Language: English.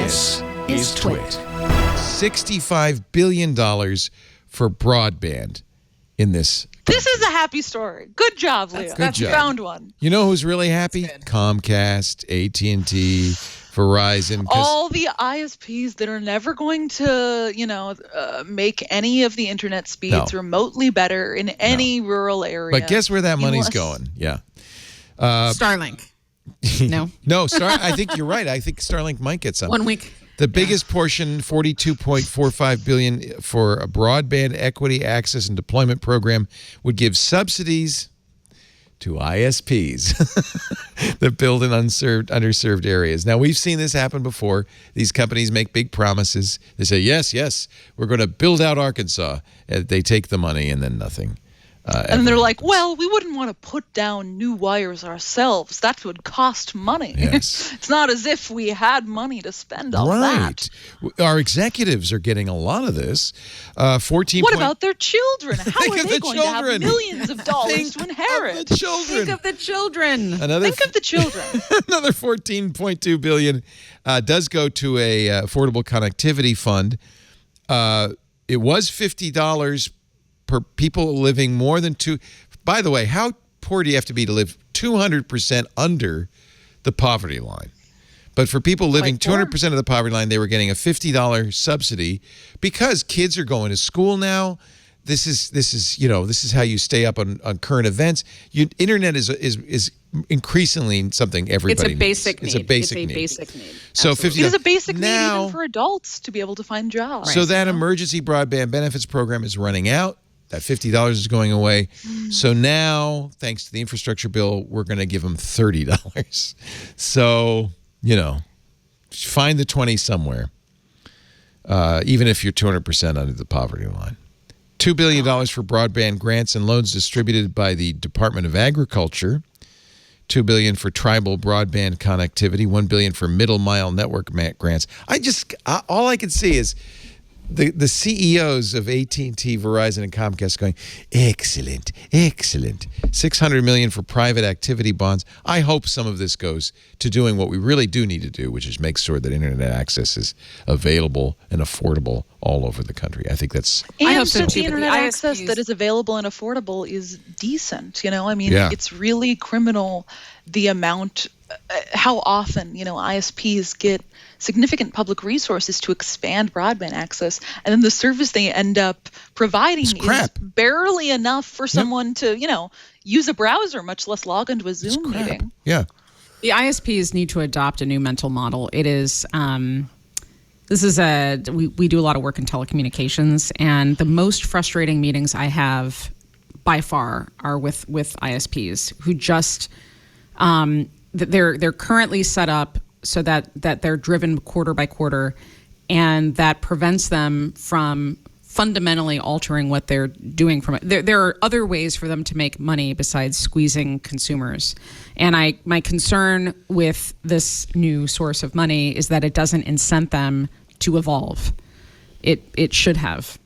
This is TWiT. $65 billion for broadband in this. This is a happy story. Good job, Leo. Good job. Found one. You know who's really happy? Comcast, AT&T, Verizon. All the ISPs that are never going to, make any of the internet speeds remotely better in any rural area. But guess where that money's going? Yeah. Starlink. No. No, I think you're right. I think Starlink might get some. 1 week. The biggest portion, $42.45 billion for a broadband equity access and deployment program, would give subsidies to ISPs that build in underserved areas. Now, we've seen this happen before. These companies make big promises. They say, yes, we're going to build out Arkansas. They take the money and then nothing. And they're like, well, we wouldn't want to put down new wires ourselves. That would cost money. Yes. It's not as if we had money to spend on that. Our executives are getting a lot of this. What about their children? How are they going to have millions of dollars to inherit? Think of the children. Think of the children. Think of the children. Another $14.2 billion does go to a affordable connectivity fund. It was $50 per people living more than two. By the way, how poor do you have to be to live 200% under the poverty line? But for people living 200% of the poverty line, they were getting a $50 subsidy because kids are going to school now. This is how you stay up on current events. Internet is increasingly something everybody needs. It's a basic need. So $50. It is a basic need even for adults to be able to find jobs. So that emergency broadband benefits program is running out. That $50 is going away. So now, thanks to the infrastructure bill, we're going to give them $30. So, find the 20 somewhere, even if you're 200% under the poverty line. $2 billion for broadband grants and loans distributed by the Department of Agriculture. $2 billion for tribal broadband connectivity. $1 billion for middle mile network grants. All I can see is the CEOs of AT&T, Verizon, and Comcast going, excellent. $600 million for private activity bonds. I hope some of this goes to doing what we really do need to do, which is make sure that internet access is available and affordable all over the country. I think that's... And I hope so too, the internet access that is available and affordable is decent. It's really criminal the amount... how often, ISPs get significant public resources to expand broadband access, and then the service they end up providing is barely enough for someone to, use a browser, much less log into a Zoom meeting. Yeah. The ISPs need to adopt a new mental model. It is, we do a lot of work in telecommunications, and the most frustrating meetings I have by far are with ISPs who just, they're currently set up so that they're driven quarter by quarter, and that prevents them from fundamentally altering what they're doing from it. There are other ways for them to make money besides squeezing consumers. And my concern with this new source of money is that it doesn't incent them to evolve. It should have.